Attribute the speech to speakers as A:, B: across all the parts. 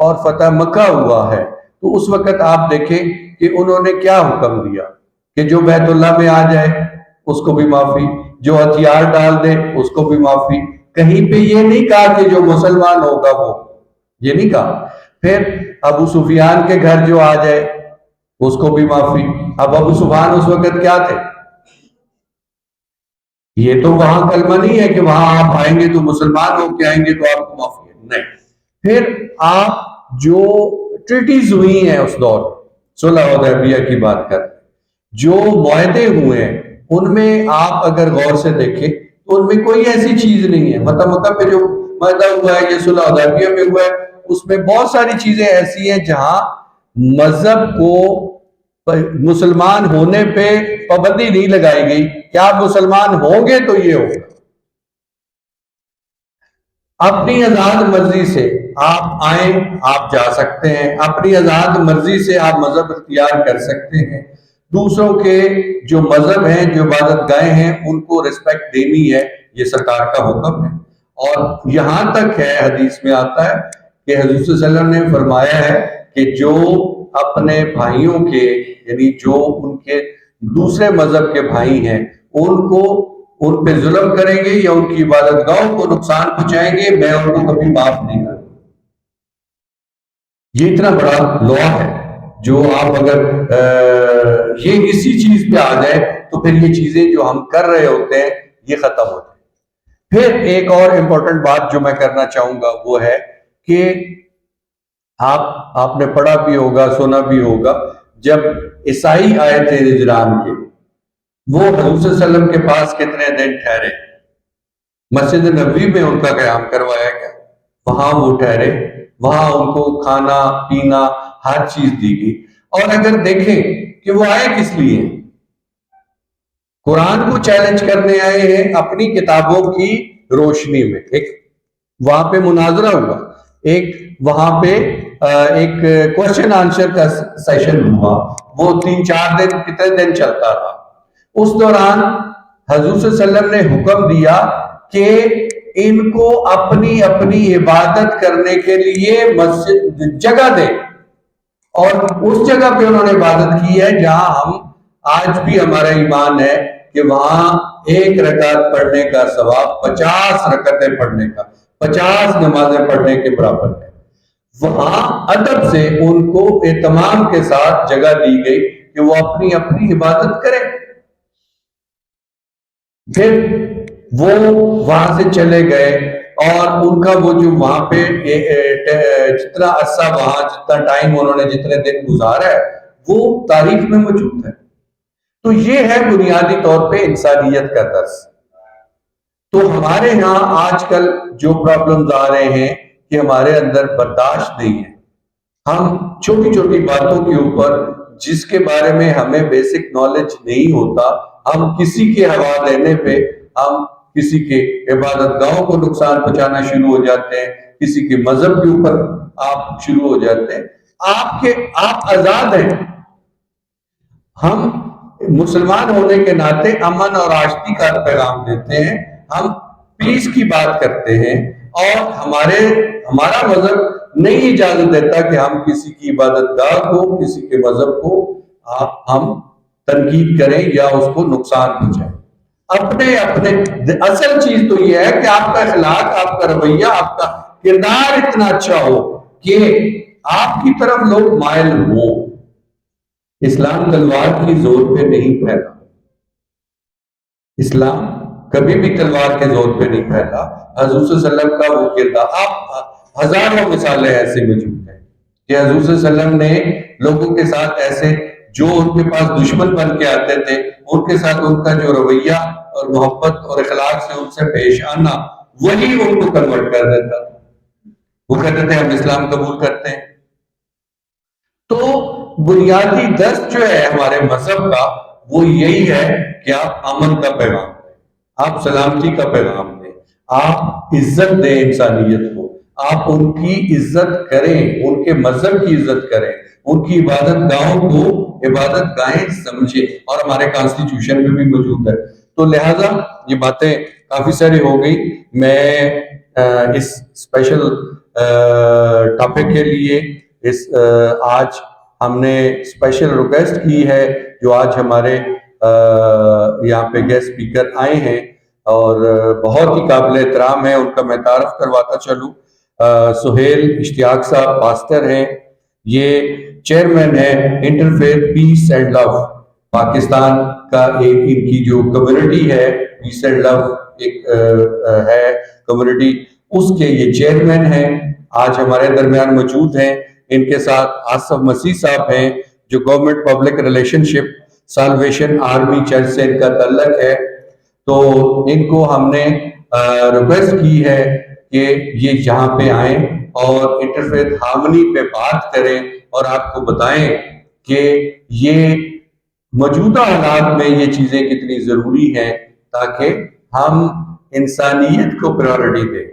A: اور فتح مکہ ہوا ہے تو اس وقت آپ دیکھیں کہ انہوں نے کیا حکم دیا کہ جو بیت اللہ میں آ جائے اس کو بھی معافی، جو ہتھیار ڈال دے اس کو بھی معافی. کہیں پہ یہ نہیں کہا کہ جو مسلمان ہوگا وہ، یہ نہیں کہا. پھر ابو سفیان کے گھر جو آ جائے اس کو بھی معافی. اب ابو سفیان اس وقت کیا تھے؟ یہ تو وہاں کلمہ نہیں ہے کہ وہاں آپ آئیں گے تو مسلمان ہو کے آئیں گے تو آپ کو معافی ہے، نہیں. پھر آپ جو ٹریٹیز ہوئی ہیں اس دور صلح حدیبیہ کی بات کر، جو معاہدے ہوئے ہیں ان میں آپ اگر غور سے دیکھیں تو ان میں کوئی ایسی چیز نہیں ہے. فتح مکہ پہ جو معاہدہ ہوا ہے، یہ صلح حدیبیہ میں ہوا ہے، اس میں بہت ساری چیزیں ایسی ہیں جہاں مذہب کو مسلمان ہونے پہ پابندی نہیں لگائی گئی کہ آپ مسلمان ہوں گے تو یہ ہوگا. اپنی آزاد مرضی سے آپ آئیں، آپ جا سکتے ہیں، اپنی آزاد مرضی سے آپ مذہب اختیار کر سکتے ہیں. دوسروں کے جو مذہب ہیں، جو عبادت گاہیں ہیں، ان کو رسپیکٹ دینی ہے، یہ سرکار کا حکم ہے. اور یہاں تک ہے، حدیث میں آتا ہے کہ حضور صلی اللہ علیہ وسلم نے فرمایا ہے کہ جو اپنے بھائیوں کے، یعنی جو ان کے دوسرے مذہب کے بھائی ہیں، ان کو ان پہ ظلم کریں گے یا ان کی عبادت گاہوں کو نقصان پہنچائیں گے، میں ان کو کبھی معاف نہیں کروں. یہ اتنا بڑا لا ہے جو آپ اگر یہ اسی چیز پہ آ جائے تو پھر یہ چیزیں جو ہم کر رہے ہوتے ہیں یہ ختم ہو جائے. پھر ایک اور امپورٹنٹ بات جو میں کرنا چاہوں گا وہ ہے کہ آپ نے پڑھا بھی ہوگا، سنا بھی ہوگا، جب عیسائی آئے تھے نجران کے، وہ حضور صلی اللہ علیہ وسلم کے پاس کتنے دن ٹھہرے؟ مسجد نبوی میں ان کا قیام کروایا گیا، وہاں وہ ٹھہرے، وہاں ان کو کھانا پینا ہر چیز دی گئی. اور اگر دیکھیں کہ وہ آئے کس لیے، قرآن کو چیلنج کرنے آئے ہیں اپنی کتابوں کی روشنی میں. ایک وہاں پہ مناظرہ ہوا، ایک وہاں پہ ایک کوشچن آنسر کا سیشن ہوا، وہ 3-4 دن کتنے دن چلتا رہا. اس دوران حضور صلی اللہ علیہ وسلم نے حکم دیا کہ ان کو اپنی اپنی عبادت کرنے کے لیے مسجد جگہ دے. اور اس جگہ پہ انہوں نے عبادت کی ہے جہاں ہم آج بھی ہمارا ایمان ہے کہ وہاں 1 رکعت پڑھنے کا ثواب 50 رکعتیں پڑھنے کا، 50 نمازیں پڑھنے کے برابر ہے. وہاں ادب سے ان کو اہتمام کے ساتھ جگہ دی گئی کہ وہ اپنی اپنی عبادت کریں. پھر وہ وہاں سے چلے گئے اور ان کا وہ جو وہاں پہ جتنا عرصہ وہاں جتنا ٹائم انہوں نے جتنے دن گزارا ہے وہ تاریخ میں موجود ہے. تو یہ ہے بنیادی طور پہ انسانیت کا درس. تو ہمارے ہاں آج کل جو پرابلمز آ رہے ہیں کہ ہمارے اندر برداشت نہیں ہے. ہم چھوٹی چھوٹی باتوں کے اوپر جس کے بارے میں ہمیں بیسک نالج نہیں ہوتا، ہم کسی کے ہوا دینے پہ ہم کسی کے عبادت گاہوں کو نقصان پہنچانا شروع ہو جاتے ہیں، کسی کے مذہب کے اوپر آپ شروع ہو جاتے ہیں. آپ آزاد ہیں. ہم مسلمان ہونے کے ناطے امن اور آشتی کا پیغام دیتے ہیں، ہم پیس کی بات کرتے ہیں، اور ہمارا مذہب نہیں اجازت دیتا کہ ہم کسی کی عبادت گاہ کو، کسی کے مذہب کو ہم تنقید کریں یا اس کو نقصان پہنچائیں. اپنے اصل چیز تو یہ ہے کہ آپ کا اخلاق، آپ کا رویہ، آپ کا کردار اتنا اچھا ہو کہ آپ کی طرف لوگ مائل ہوں. اسلام تلوار کی زور پہ نہیں پھیلا، اسلام کبھی بھی تلوار کے زور پہ نہیں پھیلا. حضور صلی اللہ علیہ وسلم کا وہ کردار، آپ ہزاروں مثالیں ایسے موجود ہیں کہ حضور صلی اللہ علیہ وسلم نے لوگوں کے ساتھ ایسے جو ان کے پاس دشمن بن کے آتے تھے ان کے ساتھ ان کا جو رویہ اور محبت اور اخلاق سے ان سے پیش آنا وہی ان کو کنورٹ کر دیتا تھا. وہ کہتے تھے ہم اسلام قبول کرتے ہیں. تو بنیادی درس جو ہے ہمارے مذہب کا وہ یہی ہے کہ آپ امن کا پیغام دیں، آپ سلامتی کا پیغام دیں، آپ عزت دیں انسانیت کو، آپ ان کی عزت کریں، ان کے مذہب کی عزت کریں، ان کی عبادت گاہوں کو عبادت گاہیں سمجھیں، اور ہمارے کانسٹیٹیوشن میں بھی موجود ہے. تو لہٰذا یہ باتیں کافی ساری ہو گئی. میں اس اسپیشل ٹاپک کے لیے آج ہم نے اسپیشل ریکویسٹ کی ہے جو آج ہمارے یہاں پہ گیسٹ اسپیکر آئے ہیں اور بہت ہی قابل احترام ہے. ان کا میں تعارف کرواتا چلوں. سہیل اشتیاق صاحب پاسٹر ہیں. یہ چیئرمین ہے انٹرفیتھ پیس اینڈ لو پاکستان کا. ایک ان کی جو کمیونٹی ہے پیس اینڈ لو ایک ہے کمیونٹی, اس کے یہ چیئرمین ہیں. آج ہمارے درمیان موجود ہیں. ان کے ساتھ آصف مسیح صاحب ہیں جو گورنمنٹ پبلک ریلیشن شپ سالویشن آرمی چرچ سے ان کا تعلق ہے. تو ان کو ہم نے ریکویسٹ کی ہے کہ یہ یہاں پہ آئیں اور انٹرفیتھ ہارمنی پہ بات کریں اور آپ کو بتائیں کہ یہ موجودہ حالات میں یہ چیزیں کتنی ضروری ہیں تاکہ ہم انسانیت کو پرائورٹی دیں,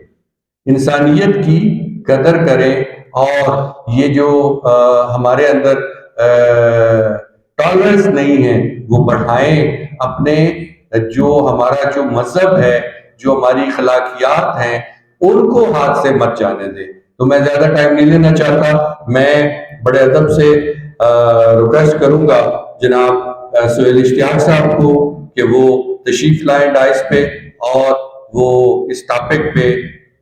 A: انسانیت کی قدر کریں اور یہ جو ہمارے اندر ٹالرنس نہیں ہے وہ بڑھائیں. اپنے جو ہمارا جو مذہب ہے, جو ہماری اخلاقیات ہیں, ان کو ہاتھ سے مت جانے دیں. تو میں زیادہ ٹائم نہیں لینا چاہتا. میں بڑے ادب سے ریکویسٹ کروں گا جناب سہیل اشتیاق صاحب کو کہ وہ تشریف لائیں ڈائس پہ اور وہ اس ٹاپک پہ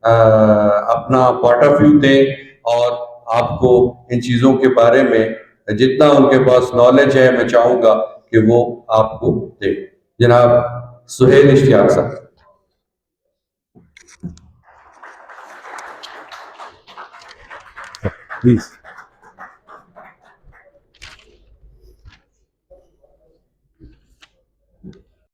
A: اپنا پوائنٹ آف ویو دیں اور آپ کو ان چیزوں کے بارے میں جتنا ان کے پاس نالج ہے میں چاہوں گا کہ وہ آپ کو دے. جناب سہیل اشتیاق صاحب.
B: پلیز.